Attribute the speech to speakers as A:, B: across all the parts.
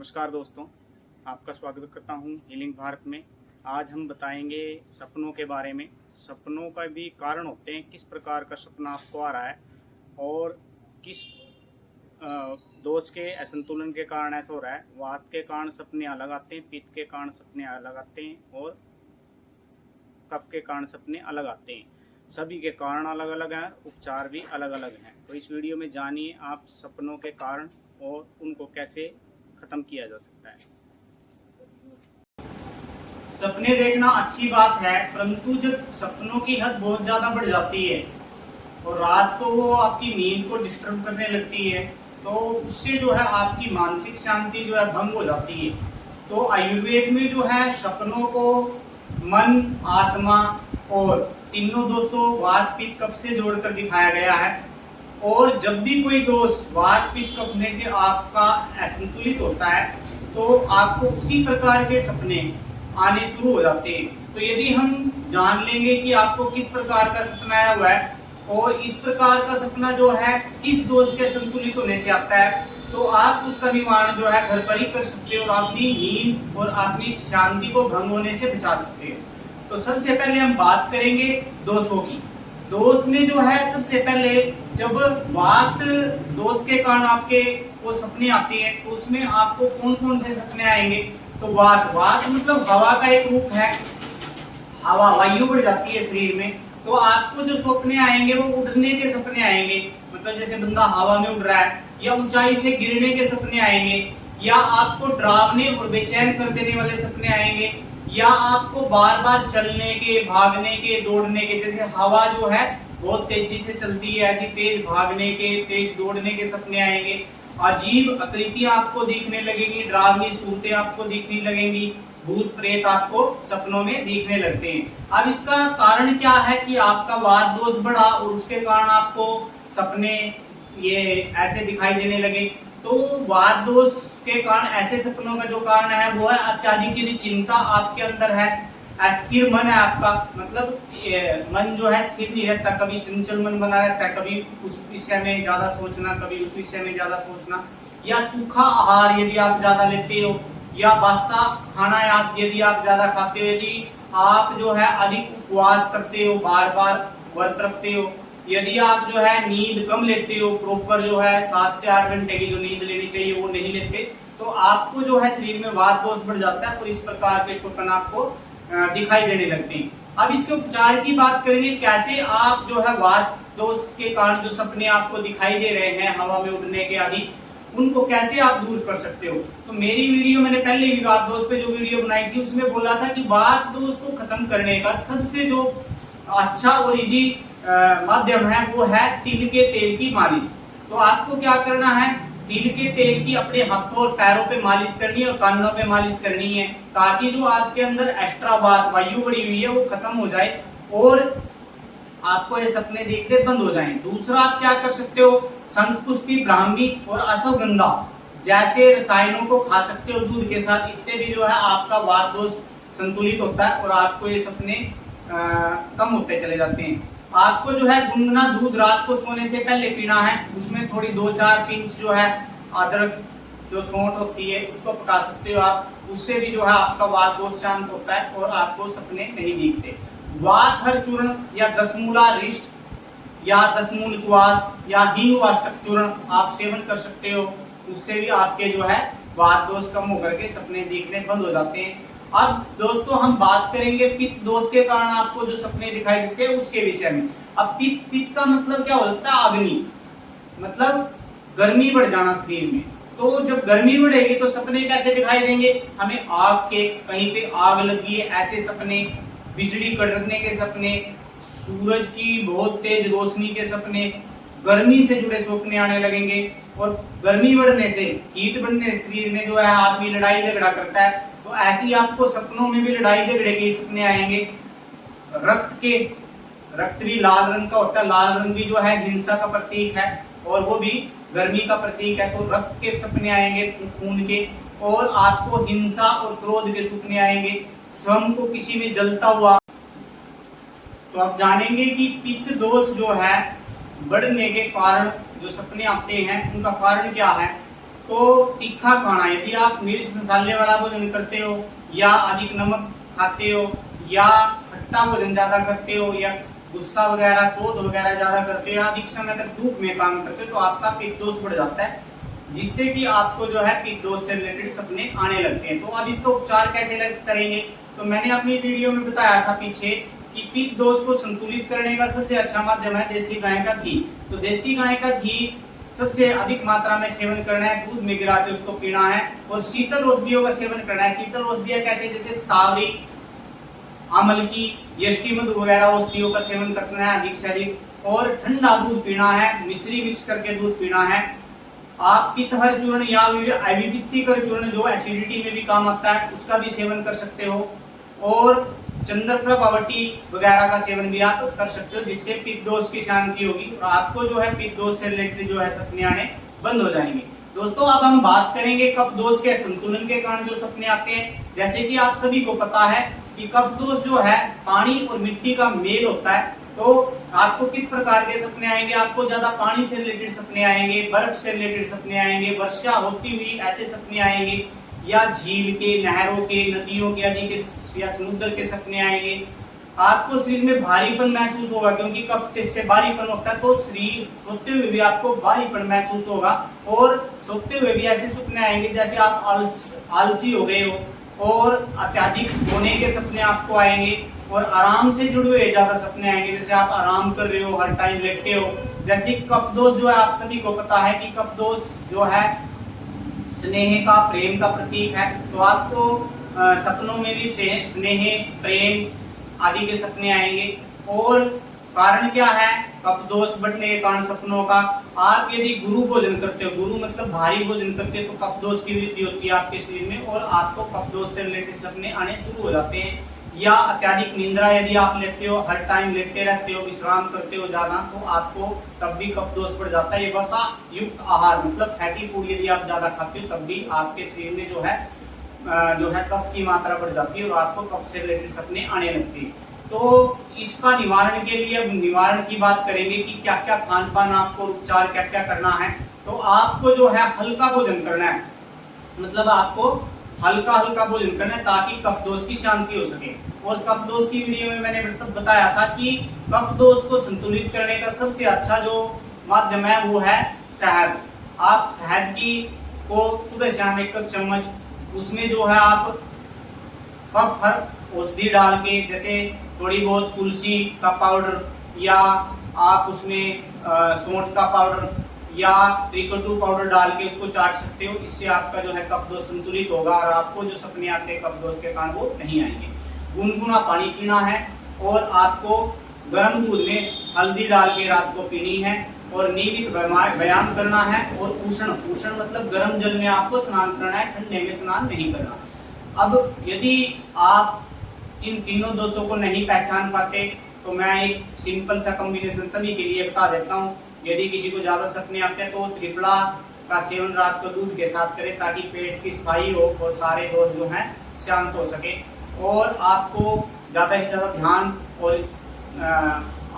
A: नमस्कार दोस्तों, आपका स्वागत करता हूं हीलिंग भारत में। आज हम बताएंगे सपनों के बारे में। सपनों का भी कारण होते हैं, किस प्रकार का सपना आपको आ रहा है और किस दोष के असंतुलन के कारण ऐसा हो रहा है। वात के कारण सपने अलग आते हैं, पित्त के कारण सपने अलग आते हैं और कफ के कारण सपने अलग आते हैं। सभी के कारण अलग अलग हैं, उपचार भी अलग अलग हैं। तो इस वीडियो में जानिए आप सपनों के कारण और उनको कैसे खत्म किया जा सकता है। सपने देखना अच्छी बात है, परंतु जब सपनों की हद बहुत ज़्यादा बढ़ जाती है और रात को वो आपकी नींद को डिस्टर्ब करने लगती है, तो उससे जो है आपकी मानसिक शांति जो है भंग हो जाती है। तो आयुर्वेद में जो है सपनों को मन, आत्मा और तीनों दोषों वात पित्त कफ से जोड़कर दिखाया गया है। और जब भी कोई दोष वात पित्त कफ में से आपका असंतुलित होता है तो आपको उसी प्रकार के सपने आने शुरू हो जाते हैं। तो यदि हम जान लेंगे कि आपको किस प्रकार का सपना आया हुआ है और इस प्रकार का सपना जो है किस दोष के संतुलित होने से आता है, तो आप उसका निवारण जो है घर पर ही कर सकते हो और अपनी नींद और अपनी शांति को भंग होने से बचा सकते हैं। तो सबसे पहले हम बात करेंगे दोषों की। दोष में जो है सबसे पहले जब वात दोष के कारण आपके वो सपने आते हैं तो उसमें आपको कौन कौन से सपने आएंगे। तो वात मतलब हवा का एक रूप है, हवा वायु बढ़ जाती है शरीर में। तो आपको जो सपने आएंगे वो उड़ने के सपने आएंगे, मतलब जैसे बंदा हवा में उड़ रहा है, या ऊंचाई से गिरने के सपने आएंगे, या आपको डरावने और बेचैन कर देने वाले सपने आएंगे, या आपको बार बार चलने के, भागने के, दौड़ने के, जैसे हवा जो है बहुत तेजी से चलती है ऐसी तेज भागने के, तेज दौड़ने के सपने आएंगे। अजीब आकृतियां आपको दिखने लगेंगी, डरावनी सूरतें आपको दिखने लगेंगी, भूत प्रेत आपको सपनों में दिखने लगते हैं। अब इसका कारण क्या है कि आपका वात दोष बढ़ा और उसके कारण आपको सपने ये ऐसे दिखाई देने लगे। तो वात दोष के कारण ऐसे सपनों का जो कारण है वो है अत्यधिक यदि चिंता आपके अंदर है, अस्थिर मन है आपका, मतलब मन जो है स्थिर नहीं रहता, कभी चंचल मन बना रहता है, कभी उस विषय में ज्यादा सोचना, कभी उस विषय में ज्यादा सोचना, या सूखा आहार यदि आप ज्यादा लेते हो, या बासा खाना यदि आप ज्यादा खाते हो, यदि आप जो है अधिक उपवास करते हो, बार बार व्रत रखते हो, यदि आप जो है नींद कम लेते हो, प्रॉपर जो है 7 से 8 घंटे की जो नींद लेनी चाहिए वो नहीं लेते, तो आपको जो है शरीर में वात दोष बढ़ जाता है और इस प्रकार के स्वप्न आपको दिखाई देने लगते हैं। अब इसके उपचार की बात करेंगे, कैसे आप जो है वात दोष के कारण जो सपने आपको दिखाई दे रहे हैं हवा में उड़ने के आदि, उनको कैसे आप दूर कर सकते हो। तो मेरी वीडियो मैंने पहले भी वात दोष पे जो वीडियो बनाई थी उसमें बोला था कि वात दोष को खत्म करने का सबसे जो अच्छा और इजी माध्यम है वो है तिल के तेल की मालिश। तो आपको क्या करना है, तिल के तेल की अपने हाथों और पैरों पे मालिश करनी है और कानों पे मालिश करनी है, ताकि जो आपके अंदर एक्स्ट्रा वायु बढ़ी हुई है वो खत्म हो जाए और आपको ये सपने देखने बंद हो जाएं। दूसरा आप क्या कर सकते हो, शंखपुष्पी, ब्राह्मी और अश्वगंधा जैसे रसायनों को खा सकते हो दूध के साथ। इससे भी जो है आपका वात दोष संतुलित होता है और आपको ये सपने कम होते चले जाते हैं। आपको जो है गुनगुना दूध रात को सोने से पहले पीना है, उसमें थोड़ी 2-4 पिंच जो है अदरक जो सौंठ होती है उसको पका सकते हो आप, उससे भी जो है आपका वात दोष शांत होता है और आपको सपने नहीं दिखते। वात हर चूर्ण या 10 मूला रिष्ट या 10 मूल क्वाथ या हींग वाष्टक चूर्ण आप सेवन कर सकते हो, उससे भी आपके जो है वात दोष कम होकर के सपने देखने बंद हो जाते हैं। अब दोस्तों हम बात करेंगे पित्त दोष के कारण आपको जो सपने दिखाई देते हैं उसके विषय में। अब पित्त का मतलब क्या होता है, अग्नि, मतलब गर्मी बढ़ जाना शरीर में। तो जब गर्मी बढ़ेगी तो सपने कैसे दिखाई देंगे, हमें आग के, कहीं पे आग लगी है ऐसे सपने, बिजली कड़कने के सपने, सूरज की बहुत तेज रोशनी के सपने, गर्मी से जुड़े सपने आने लगेंगे। और गर्मी बढ़ने से, हीट बढ़ने से शरीर में जो है आदमी लड़ाई झगड़ा करता है, तो ऐसे ही आपको सपनों में भी लड़ाई झगड़े के सपने आएंगे। रक्त भी लाल रंग का होता है, लाल रंग भी जो है हिंसा का प्रतीक है और वो भी गर्मी का प्रतीक है। तो रक्त के सपने आएंगे, खून के, और आपको हिंसा और क्रोध के सपने आएंगे, स्वयं को किसी में जलता हुआ। तो आप जानेंगे कि पित्त दोष जो है बढ़ने के कारण जो सपने आते हैं उनका कारण क्या है। तो तीखा खाना, यदि आप मिर्च मसाले वाला भोजन करते हो या अधिक नमक खाते हो या खट्टा भोजन ज्यादा करते हो या गुस्सा वगैरह क्रोध वगैरह ज्यादा करते हो या अधिक समय तक धूप में काम करते हो तो आपका पित्त दोष बढ़ जाता है, जिससे कि आपको जो है पित्त दोष से रिलेटेड सपने आने लगते हैं। तो अब इसका उपचार कैसे करेंगे, तो मैंने अपनी वीडियो में बताया था पीछे कि पित्त दोष को संतुलित करने का सबसे अच्छा माध्यम है देसी गाय का घी। तो देसी गाय का घी सबसे अधिक मात्रा में सेवन करना है, दूध में गिरा के उसको पीना है और शीतल औषधियों का सेवन करना है। शीतल औषधियां कैसे, जैसे स्थावरी, अमल की, यष्टि मधु वगैरह औषधियों का सेवन करना है अधिक से अधिक, और ठंडा दूध पीना है, मिश्री मिक्स करके दूध पीना है। आप पित्तहर चूर्ण या अविविक्तिकर चूर्ण जो एसिडिटी में भी काम आता है उसका भी सेवन कर सकते हो, और चंद्रप्रभावटी वगैरह का सेवन भी आप कर सकते हो, जिससे पित्त दोष की शांति होगी और आपको जो है पित्त दोष से रिलेटेड जो है सपने आने बंद हो जाएंगे। दोस्तों अब हम बात करेंगे कफ दोष के संतुलन के कारण जो सपने आते हैं। जैसे कि आप सभी को पता है कि कफ दोष जो है पानी और मिट्टी का मेल होता है, तो आपको किस प्रकार के सपने आएंगे, आपको ज्यादा पानी से रिलेटेड सपने आएंगे, बर्फ से रिलेटेड सपने आएंगे, वर्षा होती हुई ऐसे सपने आएंगे, या झील के, नहरों के, नदियों के आदि के या समुद्र के सपने आएंगे। आपको शरीर में भारीपन महसूस होगा, क्योंकि कफ से भारीपन होता है, तो शरीर सोते हुए भी आपको भारीपन महसूस होगा और सोते हुए भी ऐसे सपने आएंगे जैसे आप आलसी हो गए हो, और अत्यधिक सोने के सपने आपको आएंगे और आराम से जुड़े हुए ज्यादा सपने आएंगे, जैसे आप आराम कर रहे हो, हर टाइम लेटे हो। जैसे कफ दोष जो है आप सभी को पता है कि कफ दोष जो है स्नेह का, प्रेम का प्रतीक है, तो आपको सपनों में भी स्नेह, प्रेम आदि के सपने आएंगे। और कारण क्या है कफ दोष बढ़ने के कारण सपनों का, आप यदि गुरु भोजन करते हो, गुरु मतलब भारी भोजन करते हो, तो कफ दोष की वृद्धि होती है आपके शरीर में और आपको कफ दोष से रिलेटेड सपने आने शुरू हो जाते हैं। या अत्यधिक निंद्रा यदि आप लेते हो, हर टाइम लेटे रहते हो, विश्राम करते हो ज्यादा, तो आपको तब भी कफ दोष बढ़ जाता है। ये वसा युक्त आहार मतलब फैटी फूड यदि आप ज्यादा खाते हो तब भी आपके शरीर में जो है कफ की मात्रा बढ़ जाती है और आपको कफ से रिलेटेड सपने आने लगती है। तो इसका निवारण के लिए अब निवारण की बात करेंगे कि क्या क्या खान पान आपको, उपचार क्या क्या करना है। तो आपको जो है हल्का भोजन करना है, मतलब आपको हल्का हल्का भोजन करना है ताकि कफ दोष की शांति हो सके। और कफ दोष की वीडियो में मैंने बताया था कि कफ दोष को संतुलित करने का सबसे अच्छा जो माध्यम है वो है शहद। आप शहद की को सुबह शाम 1 कप चम्मच, उसमें जो है आप कफ हर औषधि डाल के, जैसे थोड़ी बहुत तुलसी का पाउडर या आप उसमें सौंठ का पाउडर या त्रिकटू पाउडर डाल के उसको चाट सकते हो। इससे आपका जो है कफ दोष संतुलित होगा और आपको जो सपने आते हैं कफ दोष के कारण वो नहीं आएंगे। गुनगुना पानी पीना है और आपको गर्म दूध में हल्दी डाल के रात को पीनी है और नियमित व्यायाम करना है। और उष्ण मतलब गर्म जल में आपको स्नान करना है, ठंडे में स्नान नहीं करना। अब यदि आप इन तीनों दोषों को नहीं पहचान पाते तो मैं एक सिंपल सा कॉम्बिनेशन सभी के लिए बता देता हूँ। यदि किसी को ज्यादा सपने आते हैं तो त्रिफला का सेवन रात को दूध के साथ करें ताकि पेट की सफाई हो और सारे दोष जो हैं शांत हो सके। और आपको ज्यादा से ज्यादा ध्यान और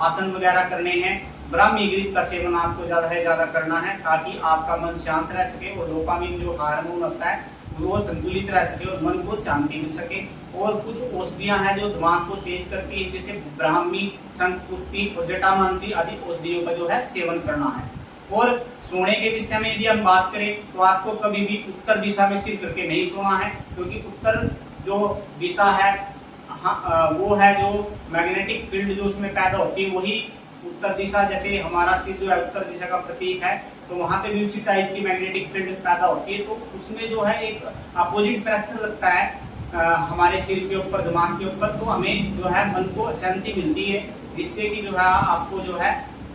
A: आसन वगैरह करने हैं। ब्राह्मी घृत का सेवन आपको ज्यादा से ज्यादा करना है ताकि आपका मन शांत रह सके और डोपामिन जो हार्मोन होता है वो संतुलित रह सके और मन को शांति मिल सके। और कुछ औषधियां हैं जो दिमाग को तेज करती है, जैसे ब्राह्मी, शंखपुष्पी और जटामांसी आदि औषधियों का जो है सेवन करना है। और सोने के विषय में यदि हम बात करें तो आपको कभी भी उत्तर दिशा में सिर करके नहीं सोना है, क्योंकि उत्तर जो दिशा है वो है जो मैग्नेटिक फील्ड जो उसमें पैदा होती है वही उत्तर दिशा, जैसे हमारा सिर जो है उत्तर दिशा का प्रतीक है, तो वहां पे भी उसी टाइप की मैग्नेटिक फील्ड पैदा होती है। तो उसमें जो है एक अपोजिट प्रेशर लगता है हमारे सिर के ऊपर, दिमाग के ऊपर, तो हमें जो है मन को शांति मिलती है, जिससे कि जो है आपको जो है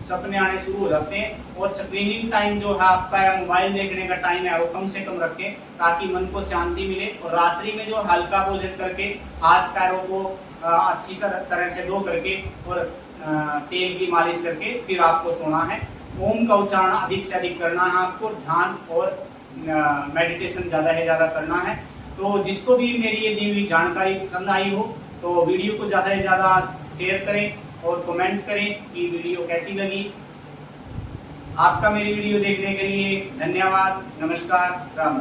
A: सपने आने शुरू हो जाते हैं। और स्क्रीनिंग टाइम जो है आपका या मोबाइल देखने का टाइम है वो कम से कम रखें ताकि मन को शांति मिले। और रात्रि में जो हल्का भोजन करके हाथ पैरों को अच्छी तरह से धो करके और तेल की मालिश करके फिर आपको सोना है। ओम का उच्चारण अधिक से अधिक करना है आपको, ध्यान और मेडिटेशन ज़्यादा से ज़्यादा करना है। तो जिसको भी मेरी ये दी हुई जानकारी पसंद आई हो तो वीडियो को ज़्यादा से ज़्यादा शेयर करें और कमेंट करें कि वीडियो कैसी लगी। आपका मेरी वीडियो देखने के लिए धन्यवाद। धन्यवाद, नमस्कार, राम।